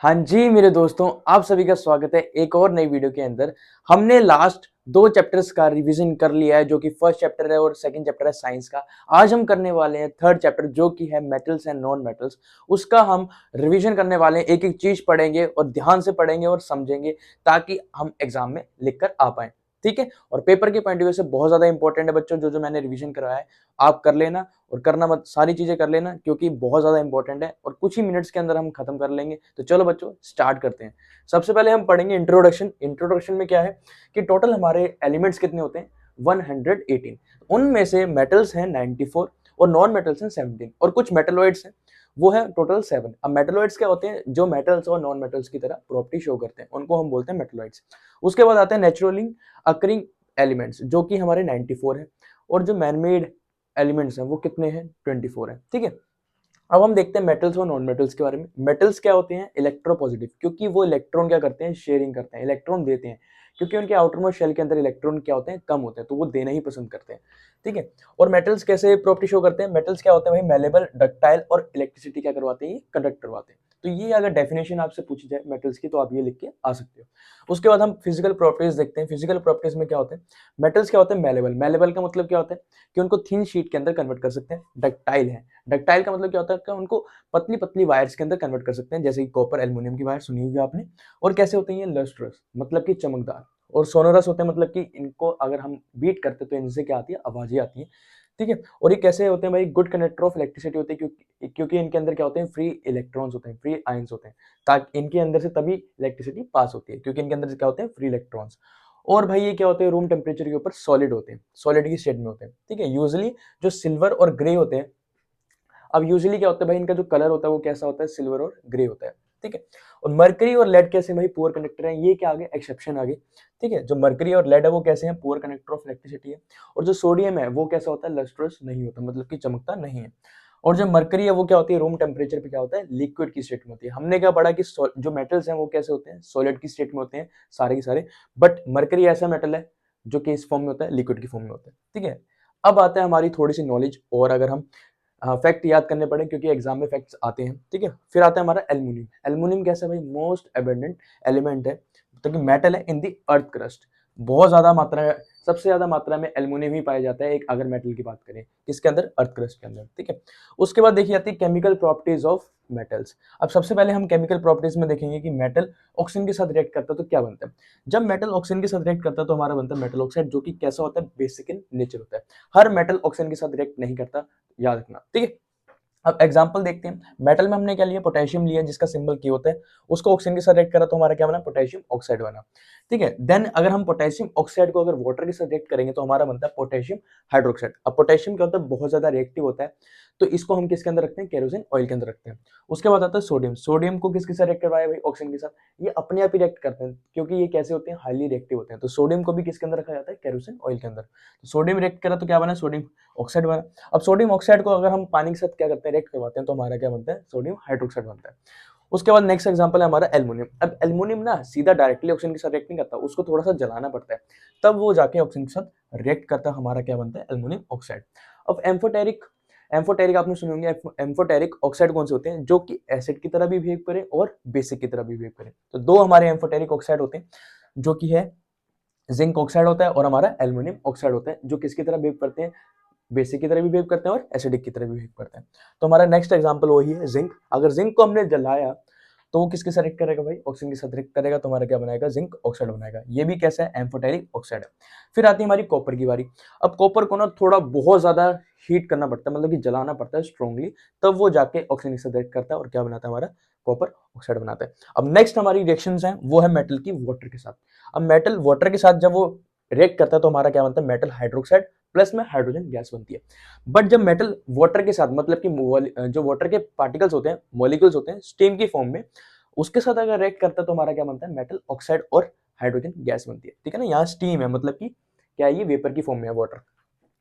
हाँ जी मेरे दोस्तों, आप सभी का स्वागत है एक और नई वीडियो के अंदर। हमने लास्ट 2 चैप्टर्स का रिवीजन कर लिया है, जो कि फर्स्ट चैप्टर है और सेकंड चैप्टर है साइंस का। आज हम करने वाले हैं थर्ड चैप्टर, जो कि है मेटल्स एंड नॉन मेटल्स। उसका हम रिवीजन करने वाले हैं, एक एक चीज पढ़ेंगे और ध्यान से पढ़ेंगे और समझेंगे, ताकि हम एग्जाम में लिख कर आ पाए। ठीक है, और पेपर के पॉइंट ऑफ व्यू से बहुत ज्यादा इंपॉर्टेंट है बच्चों। जो जो मैंने रिवीजन करवाया है आप कर लेना, और करना मत, सारी चीजें कर लेना, क्योंकि बहुत ज्यादा इंपॉर्टेंट है और कुछ ही मिनट्स के अंदर हम खत्म कर लेंगे। तो चलो बच्चों स्टार्ट करते हैं। सबसे पहले हम पढ़ेंगे इंट्रोडक्शन। इंट्रोडक्शन में क्या है कि टोटल हमारे एलिमेंट्स कितने होते हैं, 118। उनमें से मेटल्स हैं 94 और नॉन मेटल्स हैं 17 और कुछ मेटलॉइड्स हैं, वो है टोटल 7। अब मेटलॉइड्स क्या होते हैं, जो मेटल्स और नॉन मेटल्स की तरह प्रॉपर्टी शो करते हैं, उनको हम बोलते हैं मेटलॉइड्स। उसके बाद आते हैं नेचुरली अकरिंग एलिमेंट्स, जो कि हमारे 94 है, और जो मैनमेड एलिमेंट्स हैं वो कितने हैं, 24 है। ठीक है, अब हम देखते हैं मेटल्स और नॉन मेटल्स के बारे में। मेटल्स क्या होते हैं, इलेक्ट्रोपॉजिटिव, क्योंकि वो इलेक्ट्रॉन क्या करते हैं, शेयरिंग करते हैं, इलेक्ट्रॉन देते हैं, क्योंकि उनके आउटरमोस्ट शेल के अंदर इलेक्ट्रॉन क्या होते हैं, कम होते हैं, तो वो देना ही पसंद करते हैं। ठीक है, और मेटल्स कैसे प्रॉपर्टी शो करते हैं, मेटल्स क्या होते हैं भाई, मेलेबल, डक्टाइल और इलेक्ट्रिसिटी क्या करवाते हैं, ये कंडक्ट करवाते हैं। तो ये अगर डेफिनेशन आपसे पूछी जाए मेटल्स की, तो आप ये लिख के आ सकते हो। उसके बाद हम फिजिकल प्रॉपर्टीज देखते हैं। फिजिकल प्रॉपर्टीज में क्या होते हैं, मेटल्स क्या होते हैं, मेलेबल। मेलेबल का मतलब क्या होता है कि उनको थिन शीट के अंदर कन्वर्ट कर सकते हैं। डक्टाइल है, डक्टाइल का मतलब क्या होता है कि उनको पतली पतली वायर्स के अंदर कन्वर्ट कर सकते हैं, जैसे कि कॉपर एल्यूमिनियम की वायर सुनी होगी आपने। और कैसे होते हैं ये, लस्ट्रस मतलब कि चमकदार, और सोनोरस होते हैं, मतलब कि इनको अगर हम बीट करते हैं तो इनसे क्या आती है, आवाजें आती है। ठीक है, और ये कैसे होते हैं भाई, गुड कंडक्टर ऑफ इलेक्ट्रिसिटी होते हैं, क्योंकि इनके अंदर क्या होते हैं, फ्री इलेक्ट्रॉन्स होते हैं, फ्री आयंस होते हैं, ताकि इनके अंदर से तभी इलेक्ट्रिसिटी पास होती है, क्योंकि इनके अंदर से क्या होते हैं, फ्री इलेक्ट्रॉन्स। और भाई ये क्या होते हैं, रूम टेम्परेचर के ऊपर सॉलिड होते हैं, सॉलिड की स्टेट में होते हैं। ठीक है, यूजुअली जो सिल्वर और ग्रे होते हैं, अब यूजुअली क्या होता है भाई, इनका जो कलर होता है वो कैसा होता है, सिल्वर और ग्रे होता है। ठीक है, और मरकरी और लेड कैसे भाई, पुअर कंडक्टर है, ये क्या आगे एक्सेप्शन आगे। ठीक है, जो मरकरी और लेड है वो कैसे हैं, पुअर कंडक्टर ऑफ इलेक्ट्रिसिटी है। और जो सोडियम है वो कैसा होता है, लस्ट्रस नहीं होता, मतलब कि चमकता नहीं है। और जो मरकरी है वो क्या होती है, रूम टेम्परेचर पे क्या होता है, लिक्विड की स्टेट में होती है। हमने क्या पढ़ा कि जो मेटल्स हैं वो कैसे होते हैं, सॉलिड की स्टेट में होते हैं सारे के सारे, बट मरकरी ऐसा मेटल है जो कि इस फॉर्म में होता है, लिक्विड की फॉर्म में होता है। ठीक है, अब आता है हमारी थोड़ी सी नॉलेज, और अगर हम फैक्ट याद करने पड़े, क्योंकि एग्जाम में फैक्ट्स आते हैं। ठीक है, फिर आता है हमारा एल्यूमिनियम। एल्यूमिनियम कैसा है भाई, मोस्ट एबंडेंट एलिमेंट है, तो कि मेटल है इन दी अर्थ क्रस्ट। बहुत ज्यादा मात्रा है, सबसे ज्यादा मात्रा में एल्यूमिनियम ही पाया जाता है एक अगर मेटल की बात करें, किसके अंदर, अर्थ क्रस्ट के अंदर। ठीक है, उसके बाद देखी जाती है केमिकल प्रॉपर्टीज ऑफ मेटल्स। अब सबसे पहले हम केमिकल प्रॉपर्टीज में देखेंगे कि मेटल ऑक्सीजन के साथ रिएक्ट करता है तो क्या बनता है। जब मेटल ऑक्सीजन के साथ रिएक्ट करता है तो हमारा बनता है मेटल ऑक्साइड, जो कि कैसा होता है, बेसिक इन नेचर होता है। हर मेटल ऑक्सीजन के साथ रिएक्ट नहीं करता, याद रखना। ठीक है, अब एग्जांपल देखते हैं। मेटल में हमने क्या लिया, पोटेशियम लिया, जिसका सिंबल की होता है। उसको ऑक्सीजन के साथ रिएक्ट करा तो हमारा क्या बना, पोटेशियम ऑक्साइड बना। ठीक है, देन अगर हम पोटेशियम ऑक्साइड को अगर वाटर के साथ रिएक्ट करेंगे तो हमारा बनता है पोटेशियम हाइड्रोक्साइड। अब पोटेशियम क्या होता है, बहुत ज्यादा रिएक्टिव होता है, तो इसको हम किसके अंदर रखते हैं, केरोसिन ऑयल के अंदर रखते हैं। उसके बाद आता है सोडियम। सोडियम को किसके साथ रिएक्ट करवाया भाई, ऑक्सीजन के साथ। ये अपने आप ही रिएक्ट करते हैं, क्योंकि ये कैसे होते हैं, हाईली रिएक्टिव होते हैं। तो सोडियम को भी किसके अंदर रखा जाता है, केरोसिन ऑयल के अंदर। तो सोडियम रिएक्ट करा तो क्या बना, सोडियम ऑक्साइड बना। अब सोडियम ऑक्साइड को अगर हम पानी के साथ क्या करते हैं, रिएक्ट करवाते हैं, तो हमारा क्या बनता है, सोडियम हाइड्रोक्साइड बनता है। उसके बाद नेक्स्ट एग्जांपल है हमारा एल्युमिनियम। अब एल्युमिनियम ना सीधा डायरेक्टली ऑक्सीजन के साथ रिएक्ट नहीं करता, उसको थोड़ा सा जलाना पड़ता है, तब वो जाके ऑक्सीजन के साथ रिएक्ट करता है, हमारा क्या बनता है, एल्युमिनियम ऑक्साइड। अब एम्फोटेरिक, एम्फोटेरिक आपने सुने होंगे। एम्फोटेरिक ऑक्साइड कौन से होते हैं, जो कि एसिड की तरह भी बिहेव करे और बेसिक की तरह भी बिहेव करे। तो दो हमारे एम्फोटेरिक ऑक्साइड होते हैं, जो कि है जिंक ऑक्साइड होता है और हमारा एल्युमिनियम ऑक्साइड होता है, जो किसकी तरह बिहेव करते हैं, बेसिक की तरह भी बिहेव करते हैं और एसिडिक की तरह भी बिहेव करते हैं। तो हमारा नेक्स्ट एग्जांपल वही है जिंक। अगर जिंक को हमने जलाया तो वो किसके साथ रिएक्ट करेगा भाई, ऑक्सीजन के साथ रिएक्ट करेगा, तो हमारा क्या बनाएगा, जिंक ऑक्साइड बनाएगा। ये भी कैसा है, एम्फोटेरिक ऑक्साइड है। फिर आती है हमारी कॉपर की बारी। अब कॉपर को ना थोड़ा बहुत ज्यादा हीट करना पड़ता है, मतलब कि जलाना पड़ता है स्ट्रांगली, तब वो जाके ऑक्सीजन के साथ रिएक्ट करता है और क्या बनाता है, हमारा कॉपर ऑक्साइड बनाता है। अब नेक्स्ट हमारी रिएक्शंस हैं, वो है मेटल की वाटर के साथ। अब मेटल वाटर के साथ जब वो रिएक्ट करता है तो हमारा क्या बनता है, मेटल हाइड्रोक्साइड प्लस में हाइड्रोजन गैस बनती है। बट जब मेटल वाटर के साथ, मतलब कि जो वाटर के पार्टिकल्स होते हैं, मॉलिक्यूल्स होते हैं स्टीम की फॉर्म में, उसके साथ अगर रिएक्ट करता है तो हमारा क्या बनता है, मेटल ऑक्साइड और हाइड्रोजन गैस बनती है। ठीक है ना, यहाँ स्टीम है, मतलब कि क्या है, ये वेपर की फॉर्म में है वाटर।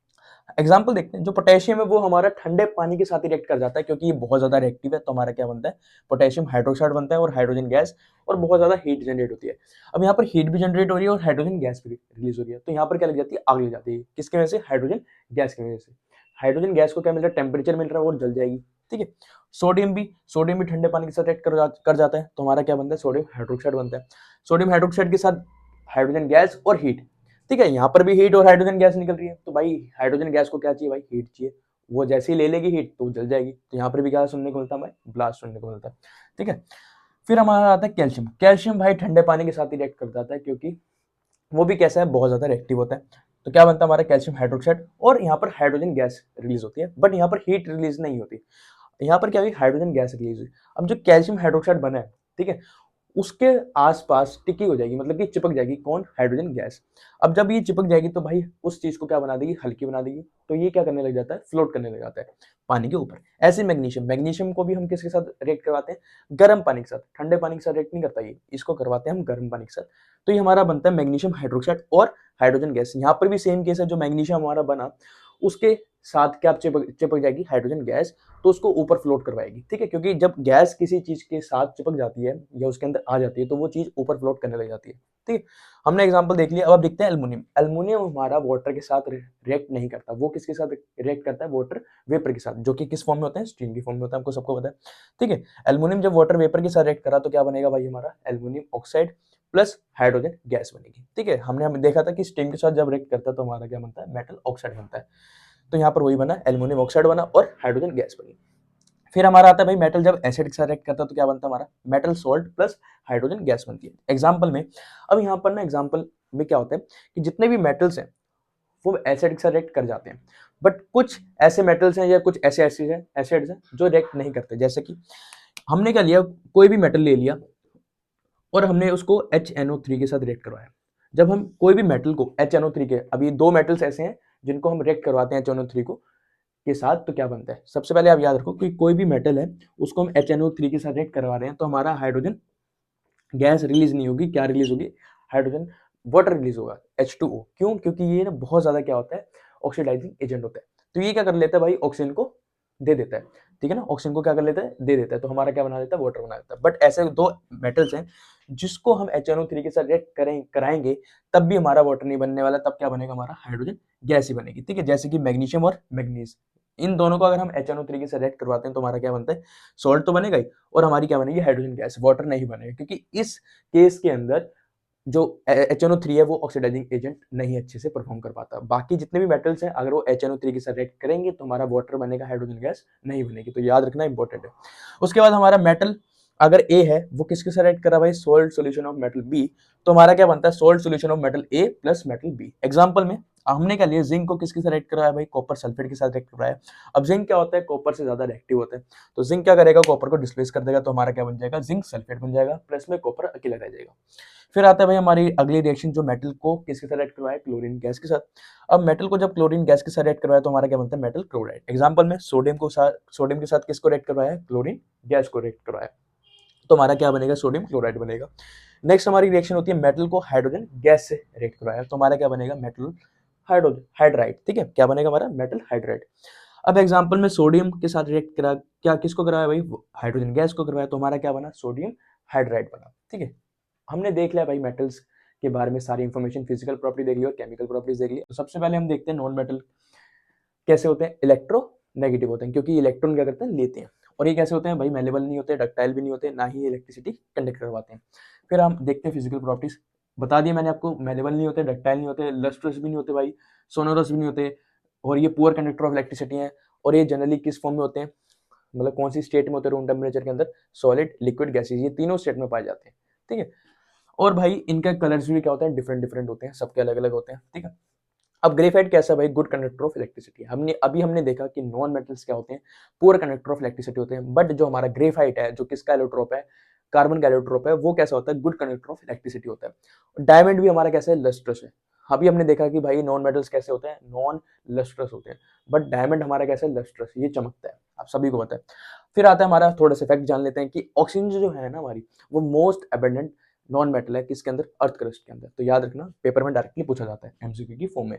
एग्जाम्पल देखते हैं, जो पोटेशियम है वो हमारा ठंडे पानी के साथ ही रिएक्ट कर जाता है, क्योंकि ये बहुत ज्यादा रिएक्टिव है, तो हमारा क्या बनता है, पोटेशियम हाइड्रोक्साइड बनता है और हाइड्रोजन गैस, और बहुत ज्यादा हीट जनरेट होती है। अब यहाँ पर हीट भी जनरेट हो रही है और हाइड्रोजन गैस भी रिलीज हो रही है, तो यहाँ पर क्या लग जाती है, आग लग जाती है। किसकी वजह से, हाइड्रोजन गैस की वजह से। हाइड्रोजन गैस को क्या मिल रहा है, टेम्परेचर मिल रहा है और जल जाएगी। ठीक है। सोडियम भी ठंडे पानी के साथ रिएक्ट कर जाता है, तो हमारा क्या बनता है, सोडियम हाइड्रोक्साइड बनता है। सोडियम हाइड्रोक्साइड के साथ हाइड्रोजन गैस और हीट, ठीक है, यहाँ पर भी हीट और हाइड्रोजन गैस निकल रही है, तो भाई हाइड्रोजन गैस को क्या चाहिए भाई, हीट चाहिए, वो जैसे ही ले लेगी हीट तो जल जाएगी, तो यहाँ पर भी क्या सुनने को मिलता है भाई, ब्लास्ट सुनने को मिलता है, ठीक है। फिर हमारा आता है कैल्शियम। कैल्शियम भाई ठंडे पानी के साथ ही रिएक्ट कर जाता है, क्योंकि वो भी कैसा है, बहुत ज्यादा रिएक्टिव होता है। तो क्या बनता है हमारा, कैल्शियम हाइड्रोक्साइड, और यहाँ पर हाइड्रोजन गैस रिलीज होती है, बट यहाँ पर हीट रिलीज नहीं होती, यहाँ पर क्या हुई, हाइड्रोजन गैस रिलीज हुई। अब जो कैल्शियम हाइड्रोक्साइड बना है, ठीक है, उसके आसपास टिकी हो जाएगी, मतलब कि चिपक जाएगी, कौन, हाइड्रोजन गैस। अब जब ये चिपक जाएगी तो भाई उस चीज को क्या बना देगी, हल्की बना देगी, तो ये क्या करने लग जाता है, फ्लोट करने लग जाता है पानी के ऊपर। ऐसे मैग्नीशियम, मैग्नीशियम को भी हम किसके साथ रिएक्ट करवाते हैं, गर्म पानी के साथ, ठंडे पानी के साथ रिएक्ट नहीं करता ये, इसको करवाते हैं हम गर्म पानी के साथ। तो ये हमारा बनता है मैग्नीशियम हाइड्रोक्साइड और हाइड्रोजन गैस। यहाँ पर भी सेम केस है, जो मैग्नीशियम हमारा बना उसके साथ क्या चिपक जाएगी, हाइड्रोजन गैस, तो उसको ऊपर फ्लोट करवाएगी, ठीक है, क्योंकि जब गैस किसी चीज के साथ चिपक जाती है या उसके अंदर आ जाती है तो वो चीज ऊपर फ्लोट करने लग जाती है, ठीक है। हमने एग्जांपल देख लिया, अब आप देखते हैं एल्युमिनियम। एल्युमिनियम हमारा वाटर के साथ रिएक्ट नहीं करता, वो किसके साथ रिएक्ट करता है, वाटर वेपर के साथ, जो कि किस फॉर्म में होता है, स्टीम की फॉर्म में होता है, आपको सबको पता है, ठीक है। एल्युमिनियम जब वाटर वेपर के साथ रिएक्ट करा तो क्या बनेगा भाई, हमारा aluminium oxide plus hydrogen gas बनेगी, ठीक है। हमने देखा था कि स्टीम के साथ जब रिएक्ट करता है तो हमारा क्या बनता है, मेटल ऑक्साइड बनता है। तो यहाँ पर वही बना, एल्युमिनियम ऑक्साइड बना और हाइड्रोजन गैस बनी। फिर हमारा आता है भाई मेटल जब एसिड के साथ रिएक्ट करता है तो क्या बनता है हमारा, metal salt plus hydrogen gas बनती है। एग्जांपल में, अब यहाँ पर ना एग्जांपल में क्या होता है कि जितने भी मेटल्स हैं वो एसिड के साथ रिएक्ट कर जाते हैं, बट कुछ ऐसे मेटल्स हैं या कुछ ऐसे एसिड्स हैं जो रिएक्ट नहीं करते। जैसे कि हमने क्या लिया, कोई भी मेटल ले लिया और हमने उसको HNO3 के साथ रिएक्ट करवाया। जब हम कोई भी मेटल को HNO3 के, अभी दो मेटल्स ऐसे हैं जिनको हम रिएक्ट करवाते हैं HNO3 को के साथ, तो क्या बनता है, सबसे पहले आप याद रखो कि कोई भी मेटल है उसको हम HNO3 के साथ रिएक्ट करवा रहे हैं तो हमारा हाइड्रोजन गैस रिलीज नहीं होगी, क्या रिलीज होगी, हाइड्रोजन वाटर रिलीज होगा, H2O। क्यों, क्योंकि ये ना बहुत ज्यादा क्या होता है, ऑक्सीडाइजिंग एजेंट होता है। तो ये क्या कर लेता है भाई, ऑक्सीजन को दे देता है, ठीक है ना, ऑक्सीजन को क्या कर लेता है, दे देता है, तो हमारा क्या बना देता है, वाटर बना देता है। बट ऐसे दो मेटल्स हैं जिसको हम HNO3 के साथ रिएक्ट कराएंगे तब भी हमारा वाटर नहीं बनने वाला, तब क्या बनेगा, हमारा हाइड्रोजन गैस ही बनेगी, ठीक है। जैसे कि मैग्नीशियम और मैग्नीज, इन दोनों को अगर हम HNO3 के साथ रिएक्ट करवाते हैं तो हमारा क्या बनता है, सॉल्ट तो बनेगा ही, और हमारी क्या बनेगी, हाइड्रोजन गैस, वाटर नहीं बनेगा, क्योंकि इस केस के अंदर जो HNO3 है वो ऑक्सीडाइजिंग एजेंट नहीं अच्छे से परफॉर्म कर पाता। बाकी जितने भी मेटल्स हैं अगर वो HNO3 के साथ रिएक्ट करेंगे तो हमारा वाटर बनेगा, हाइड्रोजन गैस नहीं बनेगी, तो याद रखना इंपॉर्टेंट है। उसके बाद हमारा मेटल अगर A है वो किसके साथ रिएक्ट कर रहा है भाई, salt solution of metal B, तो हमारा क्या बनता है, salt solution of metal A plus metal B। Example में हमने क्या लिया, जिंक को किसके साथ रिएक्ट कराया भाई, कॉपर सल्फेट के साथ रिएक्ट कराया। अब जिंक क्या होता है, कॉपर से ज्यादा रिएक्टिव होता है, तो जिंक क्या करेगा, कॉपर को डिस्प्लेस कर देगा, तो हमारा क्या बन जाएगा, जिंक सल्फेट बन जाएगा, प्लस में कॉपर अकेला रह जाएगा। फिर आता है भाई हमारी अगली रिएक्शन, जो मेटल को किसके साथ रिएक्ट करवाया, क्लोरीन गैस के साथ। अब मेटल को जब क्लोरीन गैस के साथ रिएक्ट करवाया तो हमारा क्या बनता है, मेटल क्लोराइड। एग्जांपल में सोडियम के साथ किसको रिएक्ट करवाया, क्लोरीन गैस को रिएक्ट करवाया, तो हमारा क्या बनेगा, सोडियम क्लोराइड बनेगा। नेक्स्ट हमारी रिएक्शन होती है मेटल को हाइड्रोजन गैस से रिएक्ट करवाया, तो हमारा क्या बनेगा, मेटल हाइड्रोजन हाइड्राइड, ठीक है, क्या बनेगा हमारा, मेटल हाइड्राइड। अब एग्जांपल में सोडियम के साथ रिएक्ट करा, क्या किसको कराया भाई, हाइड्रोजन गैस को करवाया, तो हमारा क्या बना, सोडियम हाइड्राइड बना, ठीक है। हमने देख लिया भाई मेटल्स के बारे में सारी इंफॉर्मेशन, फिजिकल प्रॉपर्टी देख ली और केमिकल प्रॉपर्टीज देख ली। तो सबसे पहले हम देखते हैं नॉन मेटल कैसे होते हैं, इलेक्ट्रो नेगेटिव होते हैं, क्योंकि इलेक्ट्रॉन क्या करते हैं, लेते हैं। और ये कैसे होते हैं भाई, मेलेबल नहीं होते, डक्टाइल भी नहीं होते, ना ही इलेक्ट्रिसिटी कंडक्ट करवाते हैं। फिर हम देखते हैं फिजिकल प्रॉपर्टीज, बता दिया मैंने आपको, मेलेबल नहीं होते, डक्टाइल नहीं होते, लस्ट्रस भी नहीं होते भाई, सोनोरस भी नहीं होते, और ये पुअर कंडक्टर ऑफ इलेक्ट्रिसिटी है। और ये जनरली किस फॉर्म में होते हैं, मतलब कौन सी स्टेट में होते हैं रूम टेम्परेचर के अंदर, सॉलिड लिक्विड गैसेज, ये तीनों स्टेट में पाए जाते हैं, ठीक है। और भाई इनका कलर्स भी क्या होता है, डिफरेंट डिफरेंट होते हैं, सबके अलग अलग होते हैं, ठीक है। अब ग्रेफाइट कैसा भाई, गुड कंडक्टर ऑफ इलेक्ट्रिसिटी। हमने देखा कि नॉन मेटल्स क्या होते हैं, पुअर कंडक्टर ऑफ इलेक्ट्रिसिटी होते हैं, बट जो हमारा ग्रेफाइट है, जो किसका एलोट्रोप है, कार्बन का एलोट्रोप है, वो कैसा होता है, गुड कंडक्टर ऑफ इलेक्ट्रिसिटी होता है। डायमंड भी हमारा कैसा है, लस्ट्रस है। अभी हमने देखा कि भाई नॉन मेटल्स कैसे होते हैं, नॉन लस्ट्रस होते हैं, बट डायमंड हमारा कैसा है, लस्ट्रस, ये चमकता है, आप सभी को पता है। फिर आता है हमारा थोड़ा सा फैक्ट जान लेते हैं कि ऑक्सीजन जो है ना हमारी, वो मोस्ट अबेंडेंट नॉन मेटल है, किसके अंदर, अर्थ क्रस्ट के अंदर। तो याद रखना, पेपर में डायरेक्टली पूछा जाता है एमसीक्यू की फॉर्म में।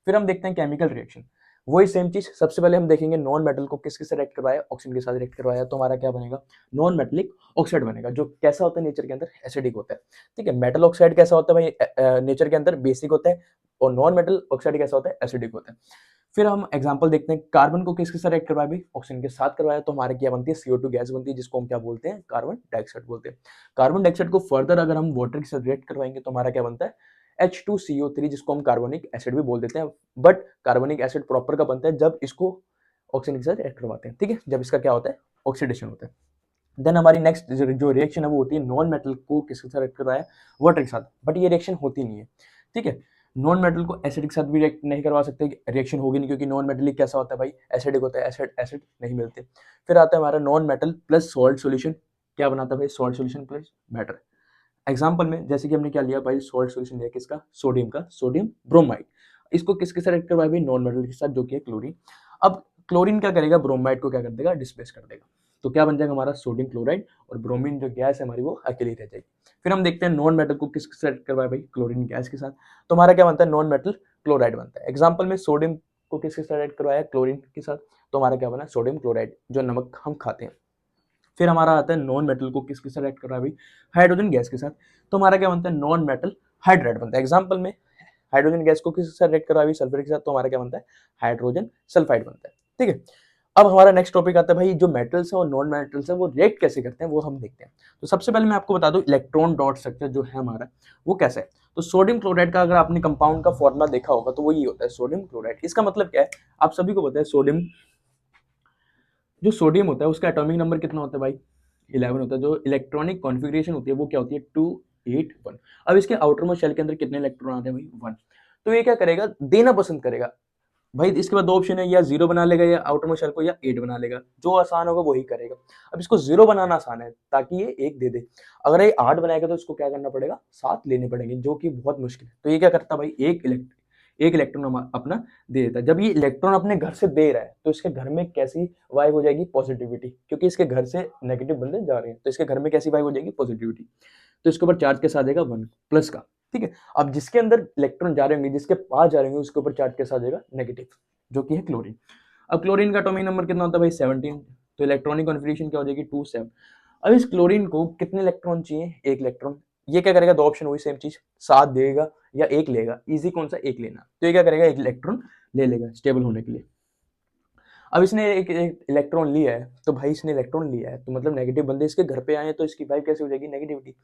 फिर हम देखते हैं केमिकल रिएक्शन, वही सेम चीज, सबसे पहले हम देखेंगे नॉन मेटल को किसके साथ रिएक्ट करवाया, ऑक्सीजन के साथ रिएक्ट करवाया, तो हमारा क्या बनेगा, नॉन मेटेलिक ऑक्साइड बनेगा, जो कैसा होता है, नेचर के अंदर एसिडिक होता है, ठीक है। मेटल ऑक्साइड कैसा होता है भाई, नेचर के अंदर बेसिक होता है, और नॉन मेटल ऑक्साइड कैसा होता है, एसिडिक होता है। फिर हम एग्जांपल देखते हैं, कार्बन को किसके साथ रिएक्ट करवाया भाई, ऑक्सीजन के साथ करवाया, तो हमारे क्या बनती है, CO2 गैस बनती है, जिसको हम क्या बोलते हैं, कार्बन डाइऑक्साइड बोलते हैं। कार्बन डाइऑक्साइड को फर्दर अगर हम वाटर के साथ रिएक्ट करवाएंगे तो हमारा क्या बनता है, H2CO3, जिसको हम कार्बोनिक एसिड भी बोल देते हैं। बट कार्बोनिक एसिड प्रॉपर का बनता है जब इसको ऑक्सीजन के साथ रिएक्ट करवाते हैं, ठीक है, जब इसका क्या होता है, ऑक्सीडेशन होता है। देन हमारी नेक्स्ट जो रिएक्शन है वो होती है, नॉन मेटल को किसके साथ रिएक्ट करवाया, वाटर के साथ, बट ये रिएक्शन होती नहीं है, ठीक है। नॉन मेटल को एसिड के साथ भी रिएक्ट नहीं करवा सकते, रिएक्शन होगी नहीं, क्योंकि नॉन मेटलिक कैसा होता है भाई, एसिडिक होता है, एसिड एसिड नहीं मिलते। फिर आता है हमारा non metal plus salt solution, क्या बनाता है भाई, salt solution plus matter. Example में जैसे कि हमने क्या लिया भाई, सॉल्ट सॉल्यूशन लिया किसका, सोडियम का, सोडियम ब्रोमाइड। इसको किसके साथ रिएक्ट करवाया भाई, नॉन मेटल के साथ, जो कि है क्लोरीन। अब क्लोरीन क्या करेगा, ब्रोमाइड को क्या कर देगा, डिस्प्लेस कर देगा, तो क्या बन जाएगा हमारा सोडियम क्लोराइड, और ब्रोमीन जो गैस है हमारी वो अकेली रह जाएगी। फिर हम देखते हैं नॉन मेटल को किसके साथ करवाया भाई, क्लोरीन गैस के साथ, तो हमारा क्या बनता है, नॉन मेटल क्लोराइड बनता है। एग्जाम्पल में सोडियम को किसके साथ करवाया, क्लोरीन के साथ, तो हमारा क्या बना, सोडियम क्लोराइड, जो नमक हम खाते हैं। फिर हमारा आता है नॉन मेटल को किसके साथ रिएक्ट करवाया भाई, हाइड्रोजन गैस के साथ, तो हमारा क्या बनता है, नॉन मेटल हाइड्राइड बनता है। एग्जाम्पल में हाइड्रोजन गैस को किसके साथ रिएक्ट करवाया सल्फर के साथ, तो हमारा क्या बनता है, हाइड्रोजन सल्फाइड बनता है, ठीक है। अब हमारा नेक्स्ट टॉपिक आता है भाई, जो मेटल्स है और नॉन मेटल्स है वो रिएक्ट कैसे करते हैं वो हम देखते हैं। तो सबसे पहले मैं आपको बता दूं, इलेक्ट्रॉन डॉट स्ट्रक्चर जो है हमारा वो कैसा है। तो सोडियम क्लोराइड का अगर आपने कंपाउंड का फॉर्मूला देखा होगा तो वो ये होता है, सोडियम क्लोराइड। इसका मतलब क्या है, आप सभी को पता है, सोडियम जो सोडियम होता है उसका एटॉमिक नंबर कितना होता है भाई, 11 होता है। जो इलेक्ट्रॉनिक कॉन्फ़िगरेशन होती है वो क्या होती है, 281। अब इसके आउटर मोस्ट शेल के अंदर कितने इलेक्ट्रॉन आते हैं भाई, 1। तो ये क्या करेगा, देना पसंद करेगा भाई। इसके बाद दो ऑप्शन है, या 0 बना लेगा या आउटर मोस्ट शेल को, या 8 बना लेगा, जो आसान होगा वही करेगा। अब इसको 0 बनाना आसान है ताकि ये 1 दे दे। अगर ये 8 बनाएगा तो इसको क्या करना पड़ेगा, 7 लेने पड़ेंगे, जो कि बहुत मुश्किल है। तो ये क्या करता है भाई, एक इलेक्ट्रॉन अपना दे देता है। जब ये इलेक्ट्रॉन अपने घर से दे रहा है तो इसके घर में कैसी वाइब हो जाएगी, पॉजिटिविटी, क्योंकि इसके घर से नेगेटिव बंदे जा रहे हैं, तो इसके घर में कैसी वाइब हो जाएगी, पॉजिटिविटी। तो इसके ऊपर चार्ज कैसा आ जाएगा, 1 प्लस का, ठीक है। अब जिसके अंदर इलेक्ट्रॉन जा रहे होंगे, जिसके पास जा रहे होंगे, उसके ऊपर चार्ज कैसा आ जाएगा, नेगेटिव, जो कि है क्लोरीन। अब क्लोरीन का एटॉमिक नंबर कितना होता है भाई, 17। तो इलेक्ट्रॉनिक कॉन्फ़िगरेशन क्या हो जाएगी, 2 7। अब इस क्लोरीन को कितने इलेक्ट्रॉन चाहिए, 1 इलेक्ट्रॉन। ये क्या करेगा, दो ऑप्शन वही सेम चीज, 7 देगा या 1 लेगा, इजी कौन सा, 1 लेना। तो ये क्या करेगा, 1 इलेक्ट्रॉन ले लेगा स्टेबल होने के लिए। अब इसने एक इलेक्ट्रॉन लिया है, तो भाई इसने इलेक्ट्रॉन लिया है तो मतलब नेगेटिव बंदे इसके घर पे आए, तो इसकी वाइब कैसे हो जाएगी, नेगेटिविटी।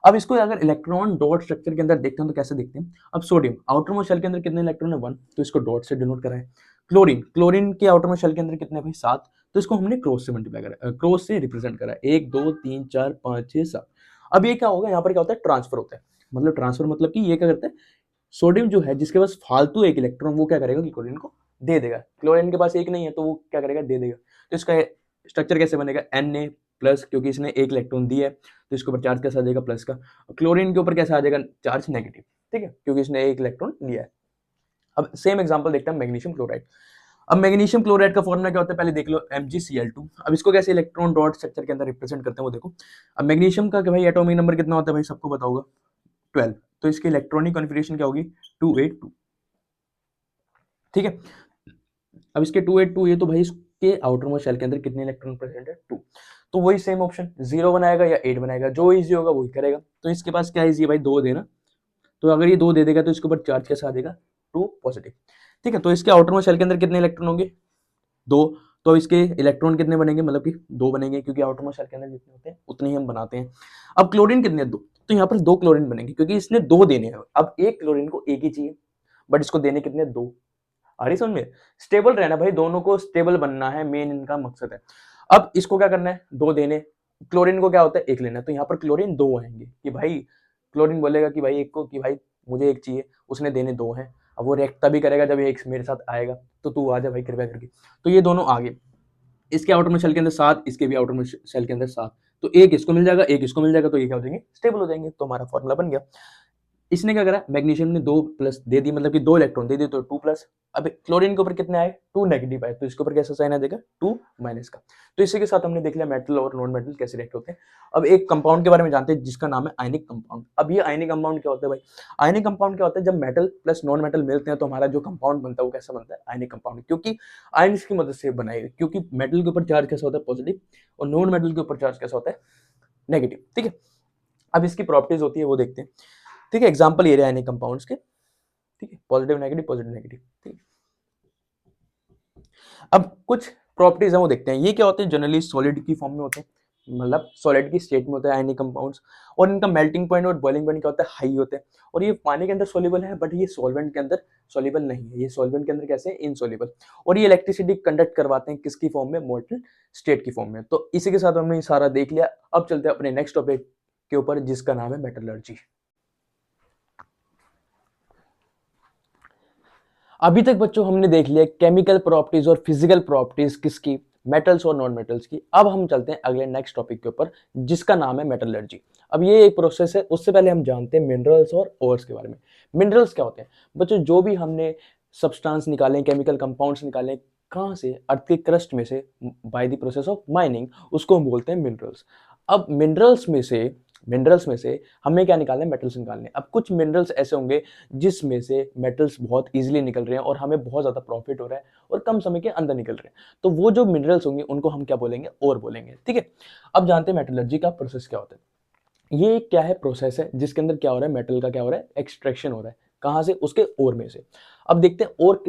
अब इसको अगर इलेक्ट्रॉन डॉट स्ट्रक्चर के अंदर देखते हैं तो कैसे देखते हैं। अब सोडियम आउटर मोस्ट शेल के अंदर कितने इलेक्ट्रॉन है, 1, तो इसको डॉट से डिनोट कराएं। क्लोरीन क्लोरीन के आउटर मोस्ट शेल के अंदर कितने भाई, 7, तो इसको हमने क्रॉस से मल्टीप्लाई करा, क्रॉस से रिप्रेजेंट करा, 1 2 3 4 5 6 7। अब ये क्या होगा, यहाँ पर क्या होता है, ट्रांसफर होता है। मतलब ट्रांसफर मतलब कि ये क्या करता है, सोडियम जो है जिसके पास फालतू एक इलेक्ट्रॉन, वो क्या करेगा कि क्लोरीन को दे देगा। क्लोरीन के पास एक नहीं है तो वो क्या करेगा, दे देगा। तो इसका स्ट्रक्चर कैसे बनेगा, Na प्लस, क्योंकि इसने एक इलेक्ट्रॉन दिया है तो इसके ऊपर चार्ज कैसा आ जाएगा, प्लस का। क्लोरीन के ऊपर कैसा आ जाएगा, चार्ज नेगेटिव, ठीक है, क्योंकि इसने एक इलेक्ट्रॉन लिया है। अब सेम एग्जांपल देखते हैं मैग्नीशियम क्लोराइड। अब मैग्नीशियम क्लोराइड का फॉर्मूला क्या होता है, पहले देख लो, MgCl2। अब इसको कैसे इलेक्ट्रॉन डॉट स्ट्रक्चर के अंदर रिप्रेजेंट करते हैं वो देखो। अब मैग्नीशियम का भाई एटॉमिक नंबर कितना होता है भाई, सबको पता होगा, 12। तो इसकी इलेक्ट्रॉनिक कॉन्फ़िगरेशन क्या होगी, 282, ठीक है। अब इसके 282 ये, तो भाई इसके आउटर मोस्ट शेल के अंदर कितने इलेक्ट्रॉन प्रेजेंट है, 2। तो वही सेम ऑप्शन, 0 बनाएगा या 8 बनाएगा, जो इजी होगा वही करेगा। तो इसके पास क्या इजी है भाई, 2 देना। तो अगर ये 2 दे देगा तो इसके ऊपर चार्ज कैसा आ जाएगा, 2 पॉजिटिव, ठीक है। तो इसके आउटर मोस्ट शेल के अंदर कितने इलेक्ट्रॉन होंगे, 2। तो इसके इलेक्ट्रॉन कितने बनेंगे, मतलब कि 2 बनेंगे, क्योंकि आउटर मोस्ट शेल के अंदर जितने होते हैं उतने ही हम बनाते हैं। अब क्लोरीन कितने, 2। तो यहाँ पर 2 क्लोरीन बनेंगे, क्योंकि इसने 2 देने हैं। अब एक क्लोरीन को एक ही चाहिए, बट इसको देने कितने, 2। आ रही समझ में, स्टेबल रहना भाई, दोनों को स्टेबल बनना है, मेन इनका मकसद है। अब इसको क्या करना है, 2 देने, क्लोरीन को क्या होता है, 1 लेना है। तो यहाँ पर क्लोरीन 2 आएंगे कि भाई, क्लोरीन बोलेगा कि भाई एक को कि भाई मुझे 1 चाहिए, उसने देने 2 हैं। अब वो रिएक्ट तभी करेगा जब ये एक मेरे साथ आएगा, तो तू आ जा भाई कृपया करके। तो ये दोनों आगे, इसके आउटर में शेल के अंदर 7, इसके भी आउटर में शेल के अंदर 7। तो एक इसको मिल जाएगा, एक इसको मिल जाएगा, तो ये क्या हो जाएंगे, स्टेबल हो जाएंगे। तो हमारा फॉर्मूला बन गया। इसने क्या करा, मैग्नीशियम ने 2 प्लस दे दी, मतलब कि 2 इलेक्ट्रॉन दे दिए, तो 2 प्लस। अब क्लोरीन के ऊपर कितने आए, 2 नेगेटिव आए, तो इसके ऊपर कैसा साइन आ जाएगा, 2 माइनस का। तो इसी के साथ हमने देख लिया मेटल और नॉन मेटल कैसे रिएक्ट होते हैं। अब एक कंपाउंड के बारे में जानते हैं जिसका नाम है आयनिक कंपाउंड। अब ये आयनिक कंपाउंड क्या होता है भाई, आयनिक कंपाउंड क्या होता है, जब मेटल प्लस नॉन मेटल मिलते हैं तो हमारा जो कंपाउंड बनता है वो कैसा बनता है, आयनिक कंपाउंड, क्योंकि आयन्स की मदद से बनाएगा। क्योंकि मेटल के ऊपर चार्ज कैसा होता है, पॉजिटिव, और नॉन मेटल के ऊपर चार्ज कैसा होता है, नेगेटिव, ठीक है। अब इसकी प्रॉपर्टीज होती है वो देखते हैं, ठीक है। एग्जाम्पल ये रहे आयनिक कंपाउंड्स के, ठीक है, पॉजिटिव नेगेटिव, ठीक है। अब कुछ प्रॉपर्टीज है वो देखते हैं। ये क्या होते हैं, जनरली सॉलिड की फॉर्म में होते हैं, मतलब सॉलिड की स्टेट में होते हैं आयनिक कंपाउंड्स, और इनका मेल्टिंग पॉइंट और बॉइलिंग पॉइंट क्या होता है, हाई होते हैं। और ये पानी के अंदर सोल्यूबल है, बट ये सॉल्वेंट के अंदर सोल्यूबल नहीं है, ये सॉल्वेंट के अंदर कैसे है, इनसोल्यूबल। और ये इलेक्ट्रिसिटी कंडक्ट करवाते हैं किसकी फॉर्म में, मोल्टन स्टेट की फॉर्म में। तो इसी के साथ हमने ये सारा देख लिया। अब चलते हैं अपने नेक्स्ट टॉपिक के ऊपर, जिसका नाम है मेटलर्जी। अभी तक बच्चों हमने देख लिया केमिकल प्रॉपर्टीज और फिजिकल प्रॉपर्टीज किसकी, मेटल्स और नॉन मेटल्स की। अब हम चलते हैं अगले नेक्स्ट टॉपिक के ऊपर, जिसका नाम है मेटलर्जी। अब ये एक प्रोसेस है, उससे पहले हम जानते हैं मिनरल्स और ओर्स के बारे में। मिनरल्स क्या होते हैं बच्चों, जो भी हमने सब्सटेंस निकाले, केमिकल कंपाउंड्स निकाले, कहाँ से, अर्थ के क्रस्ट में से, by the process of mining, उसको हम बोलते हैं मिनरल्स। अब मिनरल्स में से हमें क्या निकालना है, मेटल्स निकालने हैं। अब कुछ मिनरल्स ऐसे होंगे जिसमें से मेटल्स बहुत इजीली निकल रहे हैं और हमें बहुत ज़्यादा प्रॉफिट हो रहा है और कम समय के अंदर निकल रहे हैं, तो वो जो मिनरल्स होंगे उनको हम क्या बोलेंगे, ओर बोलेंगे। ठीक है, अब जानते हैं मेटलर्जी का प्रोसेस क्या होता है। ये क्या है, प्रोसेस है जिसके अंदर क्या हो रहा है, मेटल का क्या हो रहा है, एक्सट्रैक्शन हो रहा है। कहाँ से, उसके ओर में से। अब देखते हैं ओर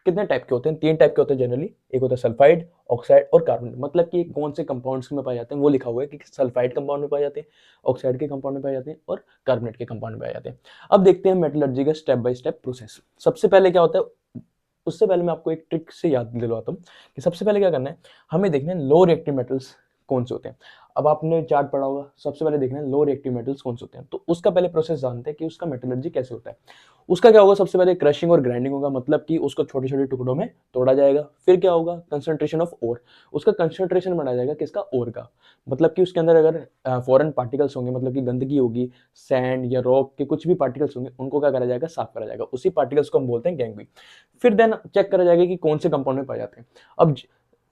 कितने टाइप के होते हैं, 3 टाइप के होते हैं जनरली। एक होता है सल्फाइड, ऑक्साइड और कार्बन। मतलब कि कौन से कंपाउंड्स में पाए जाते हैं वो लिखा हुआ है कि सल्फाइड कंपाउंड में पाए जाते हैं, ऑक्साइड के कंपाउंड में पाए जाते हैं और कार्बोनेट के कंपाउंड में पाए जाते हैं। अब देखते हैं मेटलर्जी का स्टेप बाय स्टेप प्रोसेस। सबसे पहले क्या होता है, उससे पहले मैं आपको एक ट्रिक से याद दिलवाता हूँ कि सबसे पहले क्या करना है, हमें देखना है लो रिएक्टिव मेटल्स कौन से होते हैं। अब आपने चार्ट पढ़ा होगा, सबसे पहले देखना है लो रिएक्टिव मेटल्स कौन से होते हैं। तो उसका पहले प्रोसेस जानते हैं कि उसका मेटलर्जी कैसे होता है। उसका क्या होगा, सबसे पहले क्रशिंग और ग्राइंडिंग होगा, मतलब कि उसको छोटे छोटे टुकड़ों में तोड़ा जाएगा। फिर क्या होगा, कंसंट्रेशन ऑफ ओर, उसका कंसंट्रेशन बढ़ाया जाएगा, किसका, ओर का। मतलब कि उसके अंदर अगर फॉरेन पार्टिकल्स होंगे, मतलब कि गंदगी होगी, सैंड या रॉक के कुछ भी पार्टिकल्स होंगे, उनको क्या करा जाएगा, साफ करा जाएगा। उसी पार्टिकल्स को हम बोलते हैं गैंगवी। फिर देन चेक करा जाएगा कि कौन से कंपाउंड में पाए जाते हैं। अब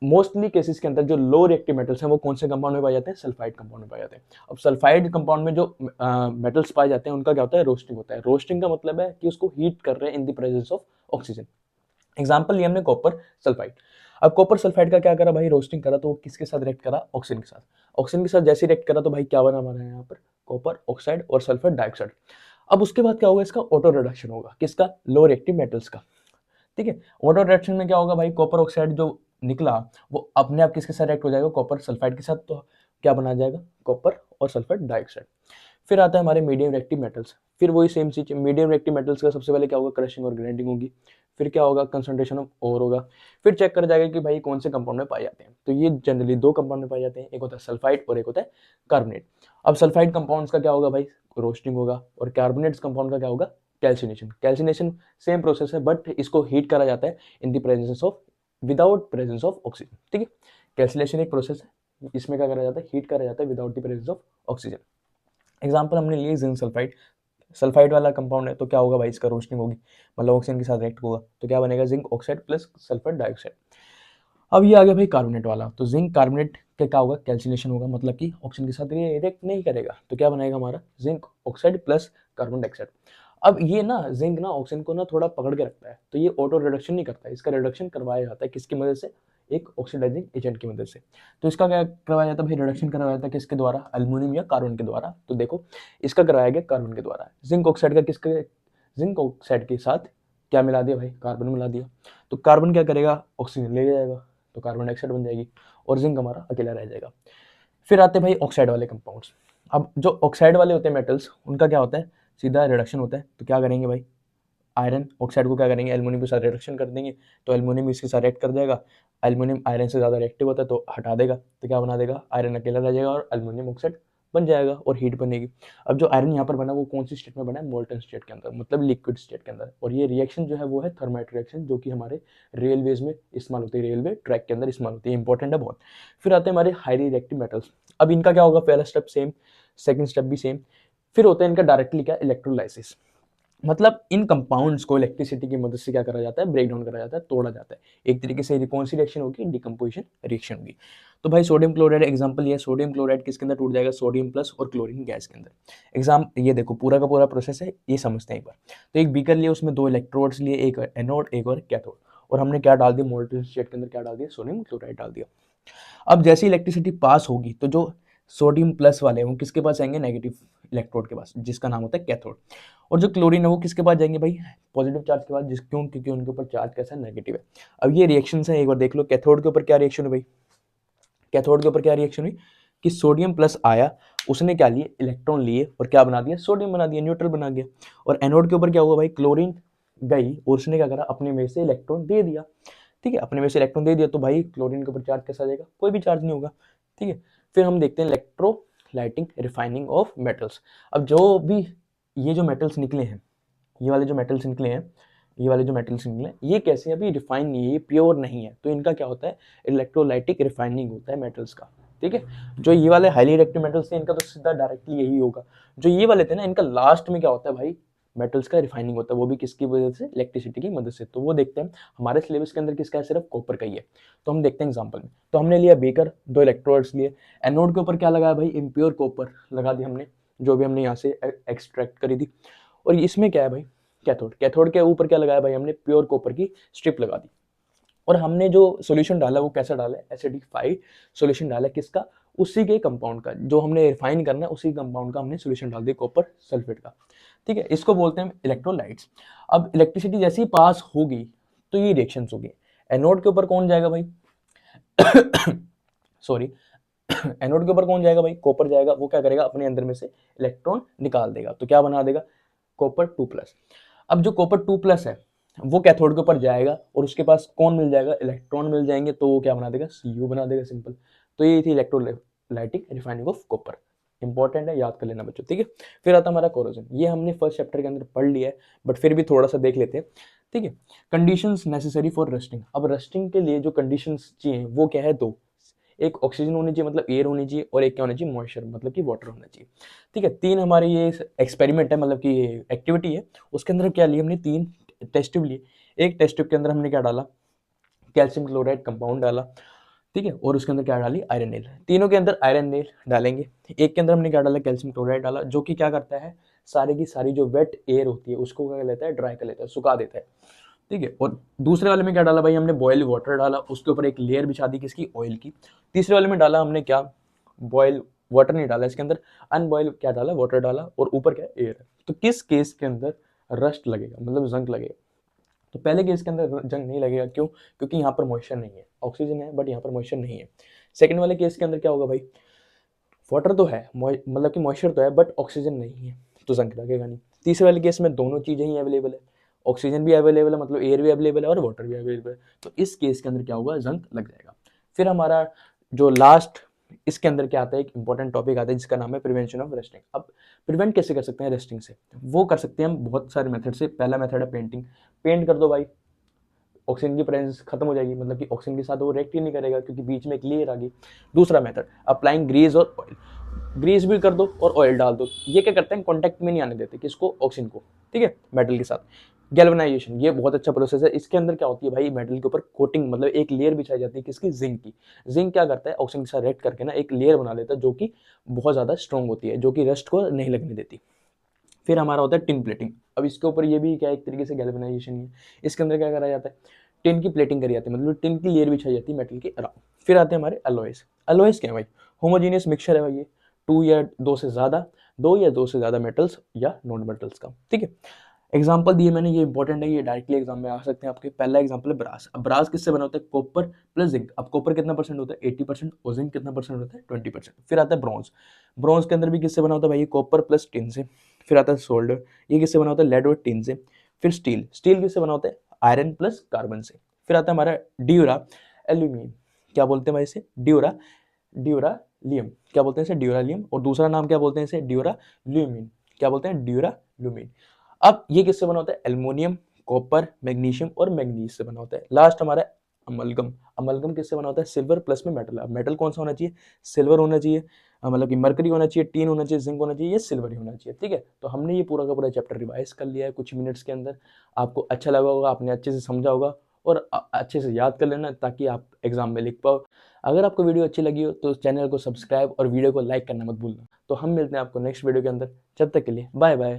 मोस्टली केसेस के अंदर जो लो रिएक्टिव मेटल्स हैं वो कौन से कंपाउंड में पाए जाते हैं, सल्फाइड कंपाउंड में पाए जाते हैं। अब सल्फाइड कंपाउंड में जो मेटल्स पाए जाते हैं उनका क्या होता है, रोस्टिंग होता है। रोस्टिंग का मतलब है कि उसको हीट कर रहे हैं in the presence of oxygen. Example लिया हमने कॉपर सल्फाइड। अब कॉपर सल्फाइड का क्या करा भाई, रोस्टिंग करा, तो वो किसके साथ रिएक्ट करा, ऑक्सीजन के साथ। ऑक्सीजन के साथ जैसे रिएक्ट करा तो भाई क्या बना हमारा यहाँ पर, कॉपर ऑक्साइड और सल्फर डाइऑक्साइड। अब उसके बाद क्या होगा, इसका ऑटो रिडक्शन होगा, किसका, लो रिएक्टिव मेटल्स का। ठीक है, ऑटो रिएक्शन में क्या होगा भाई, कॉपर ऑक्साइड जो निकला वो अपने आप किसके साथ रिएक्ट हो जाएगा, कॉपर सल्फाइड के साथ। तो क्या बना जाएगा, कॉपर और सल्फर डाइऑक्साइड। फिर आता है हमारे मीडियम रिएक्टिव मेटल्स। फिर वही सेम चीज, मीडियम रिएक्टिव मेटल्स का सबसे पहले क्या होगा, क्रशिंग और ग्राइंडिंग होगी। फिर क्या होगा, कंसंट्रेशन ऑफ ओर होगा। फिर चेक करा जाएगा कि भाई कौन से कंपाउंड में पाए जाते हैं। तो ये जनरली 2 कंपाउंड में पाए जाते हैं, एक होता है सल्फाइड और एक होता है कार्बोनेट। अब सल्फाइड कंपाउंड्स का क्या होगा भाई, रोस्टिंग होगा, और कार्बोनेट्स कंपाउंड का क्या होगा, कैल्सिनेशन। कैल्सिनेशन सेम प्रोसेस है, बट इसको हीट करा जाता है in the presence of, without presence of oxygen. ठीक है, कैल्सिनेशन एक प्रोसेस है, इसमें क्या करा जाता है, हीट करा जाता है without the presence of oxygen. Example हमने लिए जिंक सल्फाइड। सल्फाइड वाला कंपाउंड है तो क्या होगा भाई, इसका रोस्टिंग होगी, मतलब ऑक्सीजन के साथ रिएक्ट होगा, तो क्या बनेगा, zinc oxide plus sulphur dioxide. अब ये आ गया भाई कार्बोनेट वाला, तो जिंक कार्बोनेट का क्या होगा, कैल्सिनेशन होगा, मतलब कि ऑक्सीजन के साथ ये रिएक्ट नहीं करेगा, तो क्या बनेगा हमारा, zinc oxide plus carbon dioxide. अब ये ना जिंक ना ऑक्सीजन को ना थोड़ा पकड़ के रखता है, तो ये ऑटो रिडक्शन नहीं करता है, इसका रिडक्शन करवाया जाता है किसकी मदद से, एक ऑक्सीडाइजिंग एजेंट की मदद से। तो इसका क्या करवाया जाता है भाई, रिडक्शन करवाया जाता है किसके द्वारा, अल्यूमिनियम या कार्बन के द्वारा। तो देखो इसका करवाया गया कार्बन के द्वारा। जिंक ऑक्साइड का किसके, जिंक ऑक्साइड के साथ क्या मिला दिया भाई, कार्बन मिला दिया। तो कार्बन क्या करेगा, ऑक्सीजन ले जाएगा, तो कार्बन डाइऑक्साइड बन जाएगी, और जिंक हमारा अकेला रह जाएगा। फिर आते हैं भाई ऑक्साइड वाले कंपाउंड्स। अब जो ऑक्साइड वाले होते हैं मेटल्स, उनका क्या होता है, सीधा रिडक्शन होता है। तो क्या करेंगे भाई, आयरन ऑक्साइड को क्या करेंगे, एल्युमिनियम के साथ रिडक्शन कर देंगे, तो एल्युमिनियम इसके साथ रिएक्ट कर जाएगा। एल्युमिनियम आयरन से ज़्यादा रिएक्टिव होता है तो हटा देगा, तो क्या बना देगा, आयरन अकेला रह जाएगा और एल्युमिनियम ऑक्साइड बन जाएगा और हीट बनेगी। अब जो आयरन यहाँ पर बना वो कौन सी स्टेट में बना है, मोल्टन स्टेट के अंदर, मतलब लिक्विड स्टेट के अंदर। और ये रिएक्शन जो है वो है थर्माइट रिएक्शन, जो कि हमारे रेलवेज में इस्तेमाल होती है, रेलवे ट्रैक के अंदर इस्तेमाल होती है, इंपॉर्टेंट है बहुत। फिर आते हैं हमारे हाईली रिएक्टिव मेटल्स। अब इनका क्या होगा, पहला स्टेप सेम, सेकंड स्टेप भी सेम। फिर होता है इनका डायरेक्टली क्या, इलेक्ट्रोलाइसिस। मतलब इन कंपाउंड्स को इलेक्ट्रिसिटी की मदद से क्या करा जाता है, ब्रेक डाउन करा जाता है, तोड़ा जाता है। एक तरीके से कौन सी रिएक्शन होगी, डिकम्पोजिशन रिएक्शन होगी। तो भाई सोडियम क्लोराइड एग्जांपल, ये सोडियम क्लोराइड किसके अंदर टूट जाएगा, सोडियम प्लस और क्लोरीन गैस के अंदर। एग्जाम ये देखो पूरा का पूरा प्रोसेस है, ये समझते हैं एक बार। तो एक बीकर लिए, उसमें 2 इलेक्ट्रोड्स लिए, एक एनोड एक और कैथोड, और हमने क्या डाल दिया, मोल्टन स्टेट के अंदर क्या डाल दिया, सोडियम क्लोराइड डाल दिया। अब जैसे इलेक्ट्रिसिटी पास होगी तो जो सोडियम प्लस वाले वो किसके पास जाएंगे, नेगेटिव इलेक्ट्रोड के पास, जिसका नाम होता है कैथोड। और जो क्लोरीन है वो किसके पास जाएंगे भाई, पॉजिटिव चार्ज के पास, क्यों, क्योंकि उनके ऊपर चार्ज कैसा है, नेगेटिव है। अब ये रिएक्शन है, एक बार देख लो कैथोड के ऊपर क्या रिएक्शन हुई भाई, कैथोड के ऊपर क्या रिएक्शन हुई कि सोडियम प्लस आया, उसने क्या लिए, इलेक्ट्रॉन लिए और क्या बना दिया, सोडियम बना दिया, न्यूट्रल बना गया। और एनोड के ऊपर क्या हुआ भाई, क्लोरीन गई और उसने क्या करा, अपने में से इलेक्ट्रॉन दे दिया। ठीक है, अपने में से इलेक्ट्रॉन दे दिया तो भाई क्लोरीन के ऊपर चार्ज कैसा आ जाएगा, कोई भी चार्ज नहीं होगा। ठीक है, फिर हम देखते हैं इलेक्ट्रोलाइटिंग रिफाइनिंग ऑफ मेटल्स। अब जो भी ये जो मेटल्स निकले हैं, ये वाले जो मेटल्स निकले हैं, ये वाले जो मेटल्स निकले ये कैसे हैं, अभी रिफाइन नहीं है, ये प्योर नहीं है, तो इनका क्या होता है, इलेक्ट्रोलाइटिक रिफाइनिंग होता है मेटल्स का। ठीक है, जो ये वाले हाईली रिएक्टिव मेटल्स थे इनका तो सीधा डायरेक्टली यही होगा। जो ये वाले थे ना, इनका लास्ट में क्या होता है भाई, मेटल्स का रिफाइनिंग होता है, वो भी किसकी वजह से, इलेक्ट्रिसिटी की मदद से। तो वो देखते हैं हमारे सिलेबस के अंदर किसका है, सिर्फ कॉपर का ही है। तो हम देखते हैं एग्जाम्पल में, तो हमने लिया बेकर, 2 इलेक्ट्रोड्स लिए, एनोड के ऊपर क्या लगाया भाई, इम्प्योर कॉपर लगा दी हमने, जो भी हमने यहाँ से एक्सट्रैक्ट करी थी। और इसमें क्या है भाई, कैथोड, कैथोड के ऊपर क्या लगाया भाई, हमने प्योर कॉपर की स्ट्रिप लगा दी। और हमने जो सॉल्यूशन डाला वो कैसा डाला है, एसिडिफाइड सॉल्यूशन डाला है, किसका, उसी के कंपाउंड का, जो हमने रिफाइन करना है उसी कंपाउंड का हमने सॉल्यूशन डाल दिया, कॉपर सल्फेट का। ठीक है, इसको बोलते हैं इलेक्ट्रोलाइट्स। अब इलेक्ट्रिसिटी जैसे ही पास होगी तो ये रिएक्शंस होगी। एनोड के ऊपर कौन जाएगा भाई सॉरी एनोड के ऊपर कौन जाएगा भाई, कॉपर जाएगा, वो क्या करेगा, अपने अंदर में से इलेक्ट्रॉन निकाल देगा, तो क्या बना देगा, कॉपर 2+। अब जो कॉपर 2+ है वो कैथोड के ऊपर जाएगा और उसके पास कौन मिल जाएगा, इलेक्ट्रॉन मिल जाएंगे, तो वो क्या बना देगा, Cu बना देगा, सिंपल। तो ये थी electrolytic refining of copper. Important है, याद कर लेना बच्चों। ठीक है, फिर आता हमारा कोरोजन, ये हमने फर्स्ट चैप्टर के अंदर पढ़ लिया है, बट फिर भी थोड़ा सा देख लेते हैं। ठीक है, कंडीशंस नेसेसरी फॉर रस्टिंग। अब रस्टिंग के लिए जो कंडीशंस चाहिए वो क्या है, दो, एक ऑक्सीजन होनी चाहिए मतलब एयर होनी चाहिए, और एक क्या होना चाहिए, मॉइस्चर मतलब कि वाटर होना चाहिए। ठीक है, तीन हमारे ये एक्सपेरिमेंट है, मतलब कि एक्टिविटी है, उसके अंदर क्या लिया हमने, 3 टेस्ट ट्यूब लिए। एक टेस्ट ट्यूब के अंदर हमने क्या डाला, कैल्शियम क्लोराइड कंपाउंड डाला। ठीक है, और उसके अंदर क्या डाली, आयरन नेल, तीनों के अंदर आयरन नेल डालेंगे। एक के अंदर हमने क्या डाला, कैल्शियम क्लोराइड डाला, जो कि क्या करता है, सारी की सारी जो वेट एयर होती है उसको क्या कर लेता है, ड्राई कर लेता है, सुखा देता है। ठीक है, और दूसरे वाले में क्या डाला भाई, हमने बॉयल वाटर डाला, उसके ऊपर एक लेयर बिछा दी किसकी, ऑयल की। तीसरे वाले में डाला हमने क्या, बॉयल वाटर नहीं डाला, इसके अंदर अनबॉयल क्या डाला, वाटर डाला, और ऊपर क्या, एयर है। तो किस केस के अंदर रस्ट लगेगा, मतलब जंग लगेगा, तो पहले केस के अंदर जंग नहीं लगेगा, क्यों, क्योंकि यहाँ पर मॉइस्चर नहीं है, ऑक्सीजन है बट यहाँ पर मॉइस्चर नहीं है। सेकंड वाले केस के अंदर क्या होगा भाई, वाटर तो है, मतलब कि मॉइस्चर तो है बट ऑक्सीजन नहीं है, तो जंग लगेगा नहीं। तीसरे वाले केस में दोनों चीजें ही अवेलेबल है, ऑक्सीजन भी अवेलेबल है, मतलब एयर भी अवेलेबल है और वाटर भी अवेलेबल है, तो इस केस के अंदर क्या होगा, जंग लग जाएगा। फिर हमारा जो लास्ट इसके अंदर क्या आता है, एक इंपॉर्टेंट टॉपिक आता है जिसका नाम है प्रिवेंशन ऑफ रस्टिंग। अब प्रिवेंट कैसे कर सकते हैं रस्टिंग से, वो कर सकते हैं हम बहुत सारे मेथड से। पहला मेथड है पेंटिंग, पेंट कर दो भाई, ऑक्सीजन की प्रेजेंस खत्म हो जाएगी, मतलब कि ऑक्सीजन के साथ वो रिएक्ट ही नहीं करेगा क्योंकि बीच में एक लेयर आ गई। दूसरा मेथड, अप्लाइंग ग्रीस और ऑयल, ग्रीस भी कर दो और ऑयल डाल दो, ये क्या करते हैं, कॉन्टैक्ट में नहीं आने देते किसको, ऑक्सीजन को। ठीक है, मेटल के साथ। गैल्वेनाइजेशन, ये बहुत अच्छा प्रोसेस है, इसके अंदर क्या होती है भाई, मेटल के ऊपर कोटिंग, मतलब एक लेयर बिछाई जाती है किसकी, जिंक की। जिंक क्या करता है, ऑक्सीजन के साथ रिएक्ट करके ना एक लेयर बना लेता है जो कि बहुत ज्यादा स्ट्रॉन्ग होती है, जो कि रस्ट को नहीं लगने देती। फिर हमारा होता है टिन प्लेटिंग। अब इसके ऊपर ये भी क्या एक तरीके से गैल्वेनाइजेशन है, इसके अंदर क्या करा जाता है, टिन की प्लेटिंग करी जाती है, मतलब टिन की लेयर बिछाई जाती है मेटल के अराउंड। फिर आते हैं हमारे अलॉयस। अलॉयस क्या है भाई, होमोजीनियस मिक्सचर है भाई, ये 2 या 2 से ज्यादा, 2 या 2 से ज्यादा मेटल्स या नॉन मेटल्स का। ठीक है, एग्जाम्पल दिए मैंने, ये इंपॉर्टेंट है, ये डायरेक्टली एग्जाम में आ सकते हैं आपके। पहला एग्जाम्पल है ब्रास। अब ब्रास किससे बना होता है, कॉपर प्लस जिंक। अब कॉपर कितना परसेंट होता है, 80%, और जिंक कितना परसेंट होता है, 20%। फिर आता है ब्रॉन्ज। ब्रॉन्ज के अंदर भी किससे बना होता है भाई, कॉपर प्लस टिन से। फिर आता है सोल्डर, ये किससे बना होता है, लेड और टिन से। फिर स्टील, स्टील किससे बना होता है, आयरन प्लस कार्बन से। फिर आता है हमारा ड्यूरा एल्यूमिनियम, क्या बोलते हैं भाई इसे, ड्यूरालियम, क्या बोलते हैं इसे, ड्यूरालियम, और दूसरा नाम क्या बोलते हैं इसे, ड्यूराल्यूमिन, क्या बोलते हैं, ड्यूराल्यूमिन। अब ये किससे बना होता है, एल्युमिनियम, कॉपर, मैग्नीशियम और मैग्नीज से बना होता है। लास्ट हमारा अमलगम। अमलगम किससे बना होता है, सिल्वर प्लस में मेटल। अब मेटल कौन सा होना चाहिए, सिल्वर होना चाहिए, मतलब कि मरकरी होना चाहिए, टीन होना चाहिए, जिंक होना चाहिए, ये सिल्वर ही होना चाहिए। ठीक है, तो हमने ये पूरा का पूरा चैप्टर रिवाइज कर लिया है कुछ मिनट्स के अंदर। आपको अच्छा लगा होगा, आपने अच्छे से समझा होगा, और अच्छे से याद कर लेना ताकि आप एग्जाम में लिख पाओ। अगर आपको वीडियो अच्छी लगी हो तो चैनल को सब्सक्राइब और वीडियो को लाइक करना मत भूलना। तो हम मिलते हैं आपको नेक्स्ट वीडियो के अंदर, जब तक के लिए बाय बाय।